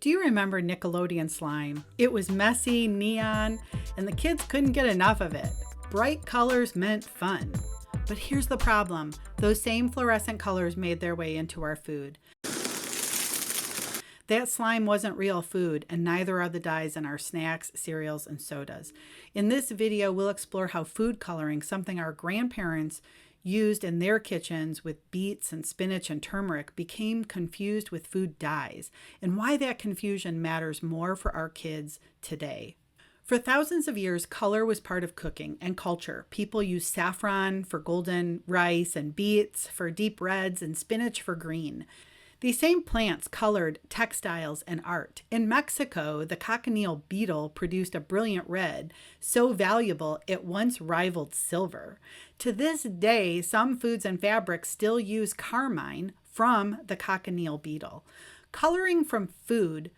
Do you remember Nickelodeon slime? It was messy, neon, and the kids couldn't get enough of it. Bright colors meant fun. But here's the problem. Those same fluorescent colors made their way into our food. That slime wasn't real food, and neither are the dyes in our snacks, cereals, and sodas. In this video, we'll explore how food coloring, something our grandparents used in their kitchens with beets and spinach and turmeric, became confused with food dyes, and why that confusion matters more for our kids today. For thousands of years, color was part of cooking and culture. People used saffron for golden rice and beets for deep reds and spinach for green. These same plants colored textiles and art. In Mexico, the cochineal beetle produced a brilliant red, so valuable it once rivaled silver. To this day, some foods and fabrics still use carmine from the cochineal beetle. Coloring from food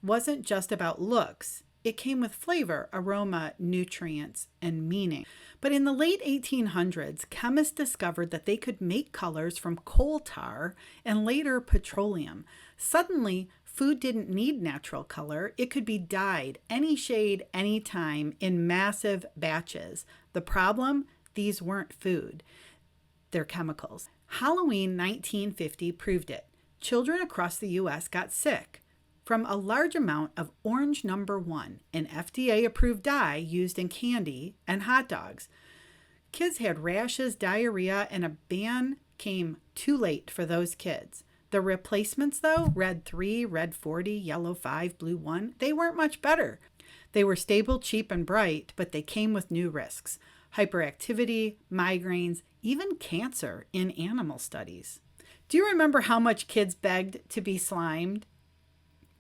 wasn't just about looks. It came with flavor, aroma, nutrients, and meaning. But in the late 1800s, chemists discovered that they could make colors from coal tar and later petroleum. Suddenly, food didn't need natural color. It could be dyed any shade, anytime, in massive batches. The problem? These weren't food. They're chemicals. Halloween 1950 proved it. Children across the U.S. got sick from a large amount of orange number 1, an FDA-approved dye used in candy and hot dogs. Kids had rashes, diarrhea, and a ban came too late for those kids. The replacements, though, red 3, red 40, yellow 5, blue 1, they weren't much better. They were stable, cheap, and bright, but they came with new risks: hyperactivity, migraines, even cancer in animal studies. Do you remember how much kids begged to be slimed?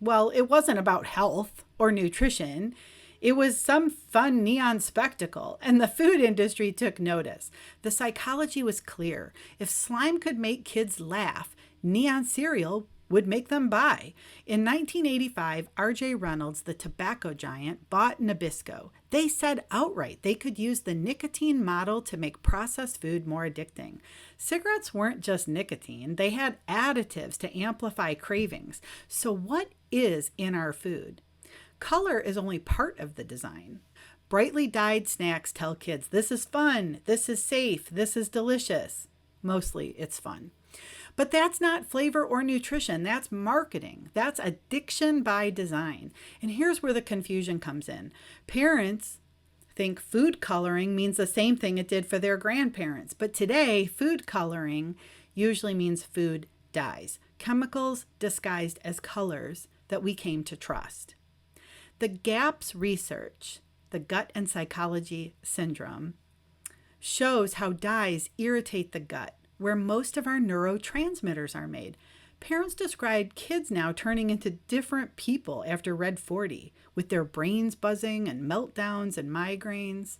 Well, it wasn't about health or nutrition. It was some fun neon spectacle, and the food industry took notice. The psychology was clear. If slime could make kids laugh, neon cereal would make them buy. In 1985, R.J. Reynolds, the tobacco giant, bought Nabisco. They said outright they could use the nicotine model to make processed food more addicting. Cigarettes weren't just nicotine. They had additives to amplify cravings. So what is in our food? Color is only part of the design. Brightly dyed snacks tell kids, this is fun, this is safe, this is delicious. Mostly it's fun. But that's not flavor or nutrition. That's marketing. That's addiction by design. And here's where the confusion comes in. Parents think food coloring means the same thing it did for their grandparents. But today, food coloring usually means food dyes, chemicals disguised as colors that we came to trust. The GAPS research, the gut and psychology syndrome, shows how dyes irritate the gut, where most of our neurotransmitters are made. Parents describe kids now turning into different people after red 40, with their brains buzzing and meltdowns and migraines.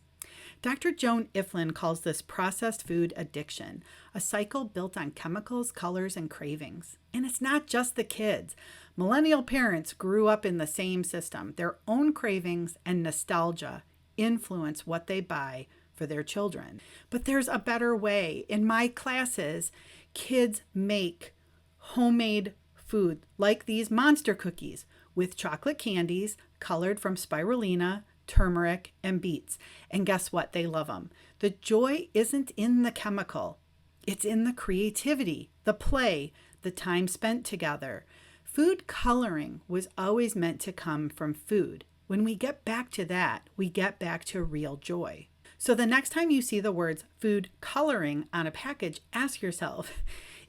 Dr. Joan Iflin calls this processed food addiction, a cycle built on chemicals, colors, and cravings. And it's not just the kids. Millennial parents grew up in the same system. Their own cravings and nostalgia influence what they buy for their children. But there's a better way. In my classes, kids make homemade food like these monster cookies with chocolate candies colored from spirulina, turmeric, and beets. And guess what? They love them. The joy isn't in the chemical. It's in the creativity, the play, the time spent together. Food coloring was always meant to come from food. When we get back to that, we get back to real joy. So the next time you see the words food coloring on a package, ask yourself,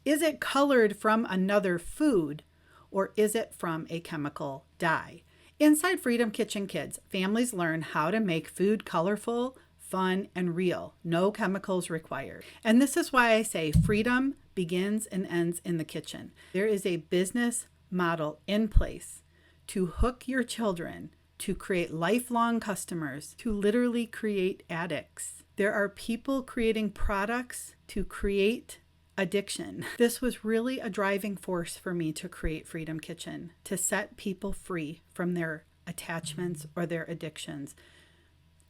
is it colored from another food or is it from a chemical dye? Inside Freedom Kitchen Kids, families learn how to make food colorful, fun, and real. No chemicals required. And this is why I say freedom begins and ends in the kitchen. There is a business model in place to hook your children, to create lifelong customers, to literally create addicts. There are people creating products to create addiction. This was really a driving force for me to create Freedom Kitchen, to set people free from their attachments or their addictions.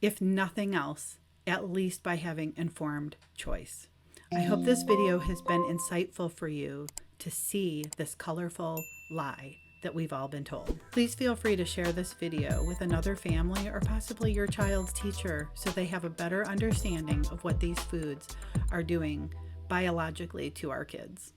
If nothing else, at least by having informed choice. I hope this video has been insightful for you to see this colorful lie that we've all been told. Please feel free to share this video with another family or possibly your child's teacher so they have a better understanding of what these foods are doing biologically to our kids.